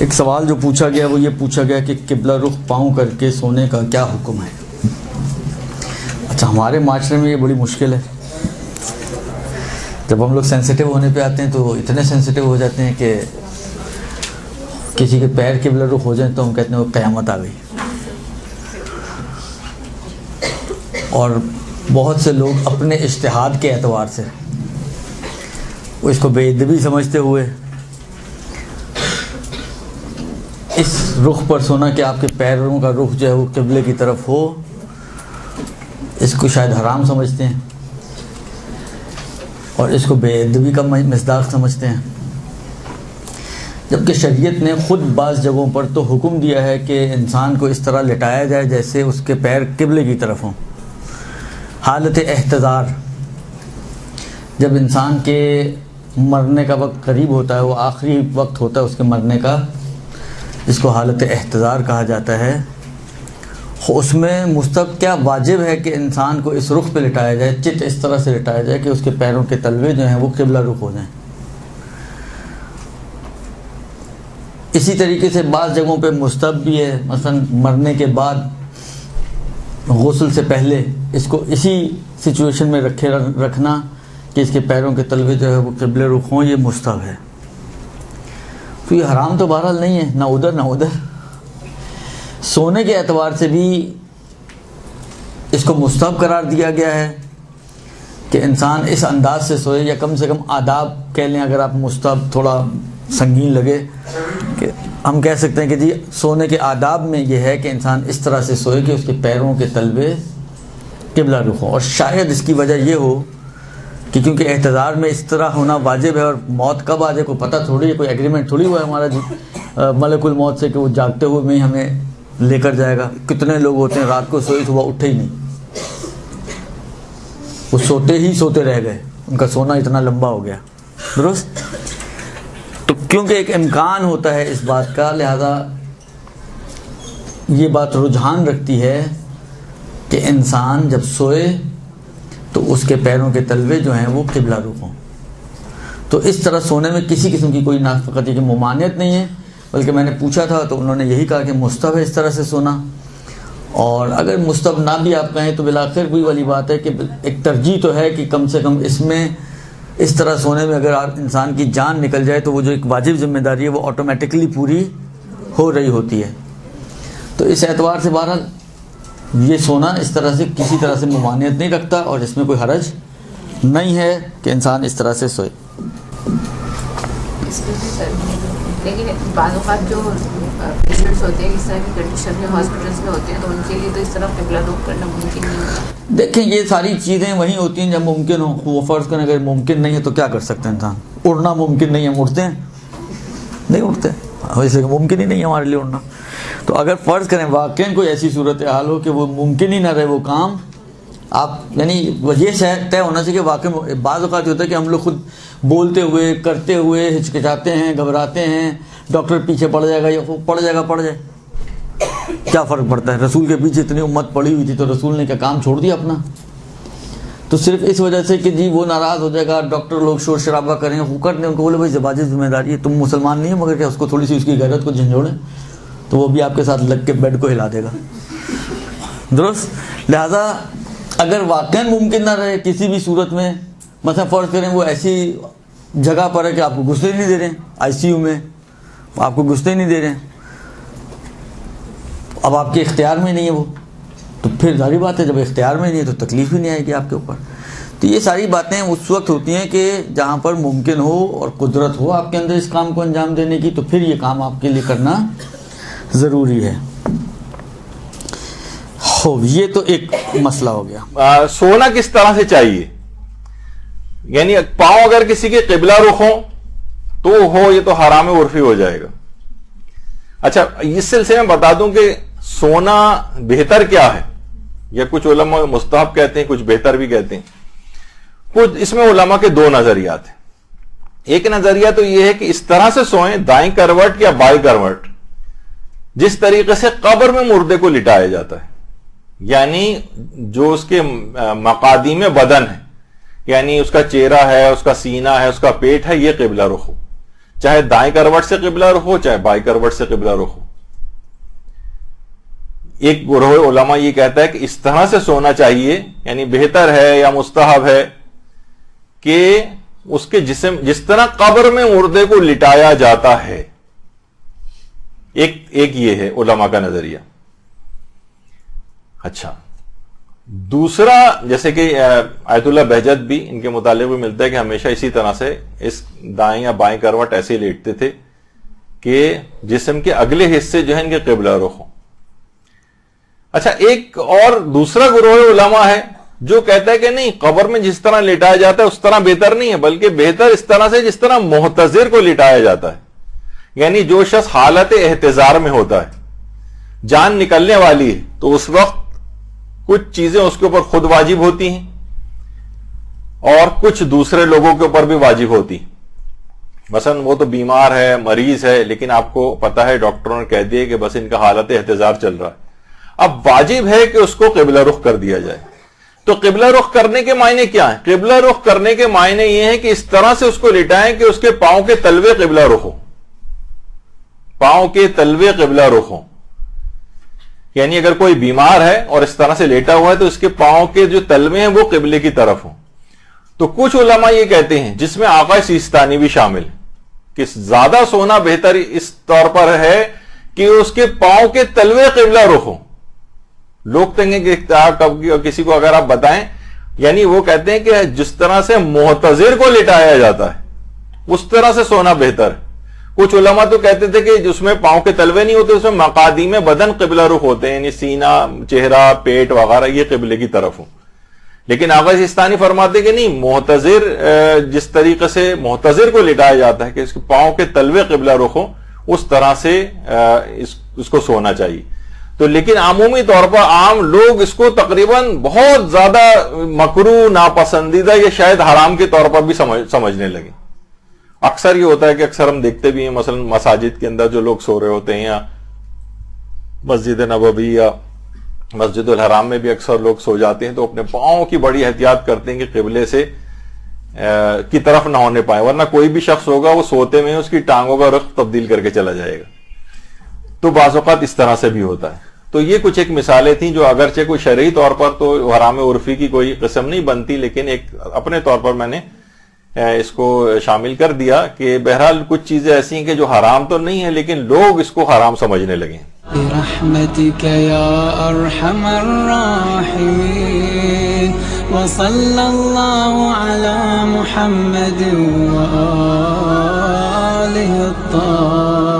ایک سوال جو پوچھا گیا وہ یہ پوچھا گیا کہ قبلہ رخ پاؤں کر کے سونے کا کیا حکم ہے؟ اچھا، ہمارے معاشرے میں یہ بڑی مشکل ہے. جب ہم لوگ سینسیٹیو ہونے پہ آتے ہیں تو اتنے سینسیٹیو ہو جاتے ہیں کہ کسی کے پیر قبلہ رخ ہو جائیں تو ہم کہتے ہیں وہ قیامت آ گئی. اور بہت سے لوگ اپنے اجتہاد کے اعتبار سے وہ اس کو بے ادبی سمجھتے ہوئے اس رخ پر سونا کہ آپ کے پیروں کا رخ جو ہے وہ قبلے کی طرف ہو، اس کو شاید حرام سمجھتے ہیں اور اس کو بے ادبی کا مصداق سمجھتے ہیں، جبکہ شریعت نے خود بعض جگہوں پر تو حکم دیا ہے کہ انسان کو اس طرح لٹایا جائے جیسے اس کے پیر قبلے کی طرف ہوں. حالت احتضار، جب انسان کے مرنے کا وقت قریب ہوتا ہے، وہ آخری وقت ہوتا ہے اس کے مرنے کا، جس کو حالت احتضار کہا جاتا ہے، اس میں مستحب کیا واجب ہے کہ انسان کو اس رخ پہ لٹایا جائے، چت اس طرح سے لٹایا جائے کہ اس کے پیروں کے تلوے جو ہیں وہ قبلہ رخ ہو جائیں. اسی طریقے سے بعض جگہوں پہ مستحب بھی ہے، مثلا مرنے کے بعد غسل سے پہلے اس کو اسی سچویشن میں رکھنا کہ اس کے پیروں کے تلوے جو ہے وہ قبلہ رخ ہوں، یہ مستحب ہے. تو یہ حرام تو بہرحال نہیں ہے، نہ ادھر نہ ادھر. سونے کے اعتبار سے بھی اس کو مستحب قرار دیا گیا ہے کہ انسان اس انداز سے سوئے، یا کم سے کم آداب کہہ لیں، اگر آپ مستحب تھوڑا سنگین لگے کہ ہم کہہ سکتے ہیں کہ جی سونے کے آداب میں یہ ہے کہ انسان اس طرح سے سوئے کہ اس کے پیروں کے تلوے قبلہ رخ ہوں. اور شاید اس کی وجہ یہ ہو کہ کیونکہ احتضار میں اس طرح ہونا واجب ہے، اور موت کب آ جائے کوئی پتہ تھوڑی ہے، کوئی ایگریمنٹ تھوڑی ہوا ہے ہمارا ملک الموت سے کہ وہ جاگتے ہوئے میں ہی ہمیں لے کر جائے گا. کتنے لوگ ہوتے ہیں رات کو سوئے صبح اٹھے ہی نہیں، وہ سوتے ہی سوتے رہ گئے، ان کا سونا اتنا لمبا ہو گیا. درست؟ تو کیونکہ ایک امکان ہوتا ہے اس بات کا، لہذا یہ بات رجحان رکھتی ہے کہ انسان جب سوئے تو اس کے پیروں کے تلوے جو ہیں وہ قبلہ رخ ہوں. تو اس طرح سونے میں کسی قسم کی کوئی فقط کی ممانعت نہیں ہے، بلکہ میں نے پوچھا تھا تو انہوں نے یہی کہا کہ مستحب ہے اس طرح سے سونا. اور اگر مستحب نہ بھی آپ کہیں تو بالآخر وہی والی بات ہے کہ ایک ترجیح تو ہے کہ کم سے کم اس میں اس طرح سونے میں اگر انسان کی جان نکل جائے تو وہ جو ایک واجب ذمہ داری ہے وہ آٹومیٹکلی پوری ہو رہی ہوتی ہے. تو اس اعتبار سے بہرحال یہ سونا اس طرح سے کسی طرح سے ممانعت نہیں رکھتا، اور اس میں کوئی حرج نہیں ہے کہ انسان اس طرح سے سوئے. لیکن بعض اوقات جو پیشنٹس ہوتے ہیں اس طرح کی کنڈیشن میں ہاسپٹلس میں ہوتے ہیں تو ان کے لیے تو اس طرح قبلہ رخ کرنا ممکن نہیں ہوتا. دیکھیں یہ ساری چیزیں وہیں ہوتی ہیں جب ممکن ہو. وہ فرض کریں اگر ممکن نہیں ہے تو کیا کر سکتے ہیں انسان؟ اڑنا ممکن نہیں ہے، ہم اڑتے ہیں؟ نہیں اڑتے، ویسے ممکن ہی نہیں ہے ہمارے لیے اڑنا. تو اگر فرض کریں واقعی کوئی ایسی صورتحال ہو کہ وہ ممکن ہی نہ رہے وہ کام، آپ یعنی یہ طے ہونا چاہیے کہ واقعی بعض اوقات ہوتا ہے کہ ہم لوگ خود بولتے ہوئے کرتے ہوئے ہچکچاتے ہیں، گھبراتے ہیں، ڈاکٹر پیچھے پڑ جائے گا یا پڑ جائے، کیا فرق پڑتا ہے؟ رسول کے پیچھے اتنی امت پڑی ہوئی تھی تو رسول نے کیا کام چھوڑ دیا اپنا؟ تو صرف اس وجہ سے کہ جی وہ ناراض ہو جائے گا، ڈاکٹر لوگ شور شرابہ کریں، حکومت نے ان کو بولے بھائی واجب ذمہ داری ہے، تم مسلمان نہیں ہو مگر کیا اس کو تھوڑی سی اس کی غیرت کو جھنجھوڑیں تو وہ بھی آپ کے ساتھ لگ کے بیڈ کو ہلا دے گا. درست؟ لہذا اگر واقعی ممکن نہ رہے کسی بھی صورت میں، مثلا فرض کریں وہ ایسی جگہ پر ہے کہ آپ کو گھسنے نہیں دے رہے ہیں، آئی سی یو میں آپ کو گھسنے نہیں دے رہے ہیں، اب آپ کے اختیار میں نہیں ہے وہ، تو پھر ظاہری بات ہے جب اختیار میں نہیں ہے تو تکلیف بھی نہیں آئے گی آپ کے اوپر. تو یہ ساری باتیں اس وقت ہوتی ہیں کہ جہاں پر ممکن ہو اور قدرت ہو آپ کے اندر اس کام کو انجام دینے کی، تو پھر یہ کام آپ کے لیے کرنا ضروری ہے. یہ تو ایک مسئلہ ہو گیا. سونا کس طرح سے چاہیے؟ یعنی پاؤں اگر کسی کے قبلہ رخ ہوں تو ہو یہ تو حرام عرفی ہو جائے گا. اچھا اس سلسلے میں بتا دوں کہ سونا بہتر کیا ہے، یا کچھ علماء مستحب کہتے ہیں، کچھ بہتر بھی کہتے ہیں. کچھ اس میں علماء کے دو نظریات ہیں. ایک نظریہ تو یہ ہے کہ اس طرح سے سوئیں، دائیں کروٹ یا بائیں کروٹ، جس طریقے سے قبر میں مردے کو لٹایا جاتا ہے، یعنی جو اس کے مقادیم بدن ہے، یعنی اس کا چہرہ ہے، اس کا سینہ ہے، اس کا پیٹ ہے، یہ قبلہ رخ ہو. چاہے دائیں کروٹ سے قبلہ رخ ہو چاہے بائیں کروٹ سے قبلہ رخ ہو. ایک گروہ علماء یہ کہتا ہے کہ اس طرح سے سونا چاہیے، یعنی بہتر ہے یا مستحب ہے کہ اس کے جسم جس طرح قبر میں مردے کو لٹایا جاتا ہے. ایک یہ ہے علماء کا نظریہ. اچھا، دوسرا جیسے کہ آیت اللہ بہجت بھی ان کے متعلق بھی ملتا ہے کہ ہمیشہ اسی طرح سے اس دائیں یا بائیں کروٹ ایسے لیٹتے تھے کہ جسم کے اگلے حصے جو ہے ان کے قبلہ رخ ہوں. اچھا، ایک اور دوسرا گروہ علماء ہے جو کہتا ہے کہ نہیں، قبر میں جس طرح لٹایا جاتا ہے اس طرح بہتر نہیں ہے، بلکہ بہتر اس طرح سے جس طرح محتضر کو لٹایا جاتا ہے. یعنی جو شخص حالت احتضار میں ہوتا ہے، جان نکلنے والی ہے، تو اس وقت کچھ چیزیں اس کے اوپر خود واجب ہوتی ہیں اور کچھ دوسرے لوگوں کے اوپر بھی واجب ہوتی ہیں. مثلا وہ تو بیمار ہے، مریض ہے، لیکن آپ کو پتا ہے ڈاکٹروں نے کہہ دیا کہ بس ان کا حالت احتضار چل رہا ہے، اب واجب ہے کہ اس کو قبلہ رخ کر دیا جائے. تو قبلہ رخ کرنے کے معنی کیا ہیں؟ قبلہ رخ کرنے کے معنی یہ ہیں کہ اس طرح سے اس کو لٹائیں کہ اس کے پاؤں کے تلوے قبلہ رخ ہو، پاؤں کے تلوے قبلہ رخ ہوں. یعنی اگر کوئی بیمار ہے اور اس طرح سے لیٹا ہوا ہے تو اس کے پاؤں کے جو تلوے ہیں وہ قبلے کی طرف ہوں. تو کچھ علماء یہ کہتے ہیں، جس میں آقا سیستانی بھی شامل کہ زیادہ سونا بہتر اس طور پر ہے کہ اس کے پاؤں کے تلوے قبلہ رخ ہوں. لوگ کہیں کہ کسی کو اگر آپ بتائیں، یعنی وہ کہتے ہیں کہ جس طرح سے محتضر کو لٹایا جاتا ہے اس طرح سے سونا بہتر ہے. کچھ علماء تو کہتے تھے کہ جس میں پاؤں کے تلوے نہیں ہوتے، اس میں مقادیم بدن قبلہ رخ ہوتے ہیں، یعنی سینہ، چہرہ، پیٹ وغیرہ یہ قبلے کی طرف ہوں. لیکن آغا سیستانی فرماتے کہ نہیں، محتضر جس طریقے سے محتضر کو لٹایا جاتا ہے کہ اس کے پاؤں کے تلوے قبلہ رخ ہوں، اس طرح سے اس کو سونا چاہیے. تو لیکن عمومی طور پر عام لوگ اس کو تقریباً بہت زیادہ مکروہ، ناپسندیدہ یا شاید حرام کے طور پر بھی سمجھنے لگے. اکثر یہ ہوتا ہے کہ اکثر ہم دیکھتے بھی ہیں، مثلا مساجد کے اندر جو لوگ سو رہے ہوتے ہیں، یا مسجد نبوی یا مسجد الحرام میں بھی اکثر لوگ سو جاتے ہیں، تو اپنے پاؤں کی بڑی احتیاط کرتے ہیں کہ قبلے سے کی طرف نہ ہونے پائے، ورنہ کوئی بھی شخص ہوگا وہ سوتے میں اس کی ٹانگوں کا رخ تبدیل کر کے چلا جائے گا. تو بعض اوقات اس طرح سے بھی ہوتا ہے. تو یہ کچھ ایک مثالیں تھیں جو اگرچہ کوئی شرعی طور پر تو حرام عرفی کی کوئی قسم نہیں بنتی، لیکن ایک اپنے طور پر میں نے اس کو شامل کر دیا کہ بہرحال کچھ چیزیں ایسی ہیں کہ جو حرام تو نہیں ہے لیکن لوگ اس کو حرام سمجھنے لگے. برحمتك يا ارحم الراحمين وصلى الله على محمد وآله الطاهرين.